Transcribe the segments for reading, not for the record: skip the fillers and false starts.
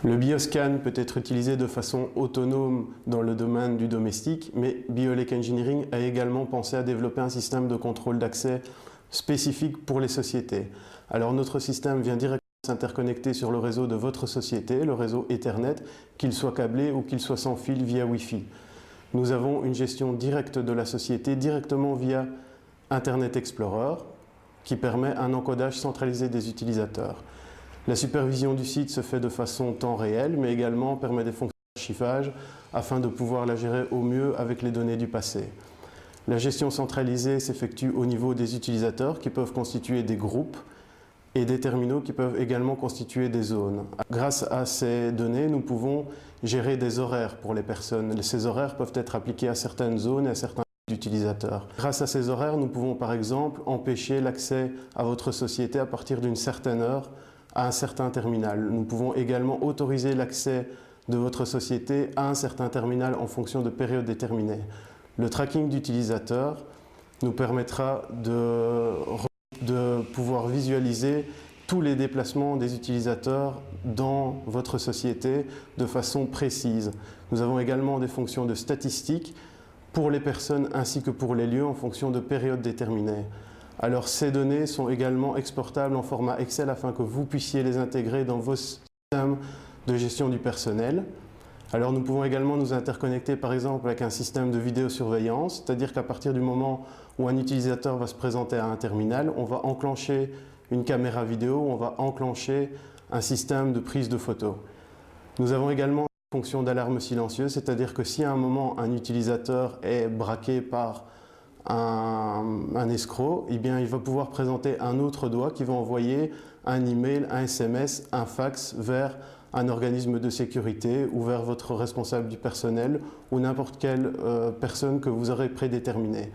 Le bioscan peut être utilisé de façon autonome dans le domaine du domestique, mais BioLake Engineering a également pensé à développer un système de contrôle d'accès spécifique pour les sociétés. Alors notre système vient directement s'interconnecter sur le réseau de votre société, le réseau Ethernet, qu'il soit câblé ou qu'il soit sans fil via Wi-Fi. Nous avons une gestion directe de la société directement via Internet Explorer qui permet un encodage centralisé des utilisateurs. La supervision du site se fait de façon temps réel, mais également permet des fonctions d'archivage afin de pouvoir la gérer au mieux avec les données du passé. La gestion centralisée s'effectue au niveau des utilisateurs qui peuvent constituer des groupes et des terminaux qui peuvent également constituer des zones. Grâce à ces données, nous pouvons gérer des horaires pour les personnes. Ces horaires peuvent être appliqués à certaines zones et à certains utilisateurs. Grâce à ces horaires, nous pouvons par exemple empêcher l'accès à votre société à partir d'une certaine heure à un certain terminal. Nous pouvons également autoriser l'accès de votre société à un certain terminal en fonction de périodes déterminées. Le tracking d'utilisateurs nous permettra de pouvoir visualiser tous les déplacements des utilisateurs dans votre société de façon précise. Nous avons également des fonctions de statistiques pour les personnes ainsi que pour les lieux en fonction de périodes déterminées. Alors ces données sont également exportables en format Excel afin que vous puissiez les intégrer dans vos systèmes de gestion du personnel. Alors nous pouvons également nous interconnecter par exemple avec un système de vidéosurveillance, c'est-à-dire qu'à partir du moment où un utilisateur va se présenter à un terminal, on va enclencher une caméra vidéo, on va enclencher un système de prise de photos. Nous avons également une fonction d'alarme silencieuse, c'est-à-dire que si à un moment un utilisateur est braqué par un escroc, eh bien, il va pouvoir présenter un autre doigt qui va envoyer un email, un SMS, un fax vers un organisme de sécurité ou vers votre responsable du personnel ou n'importe quelle personne que vous aurez prédéterminée.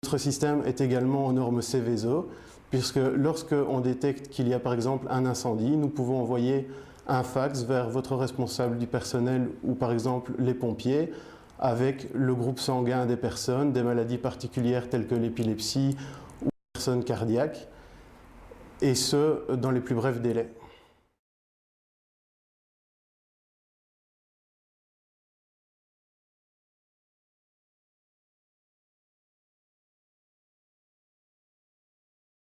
Notre système est également aux normes Seveso, puisque lorsque on détecte qu'il y a par exemple un incendie, nous pouvons envoyer un fax vers votre responsable du personnel ou par exemple les pompiers avec le groupe sanguin des personnes, des maladies particulières telles que l'épilepsie ou les personnes cardiaques, et ce, dans les plus brefs délais.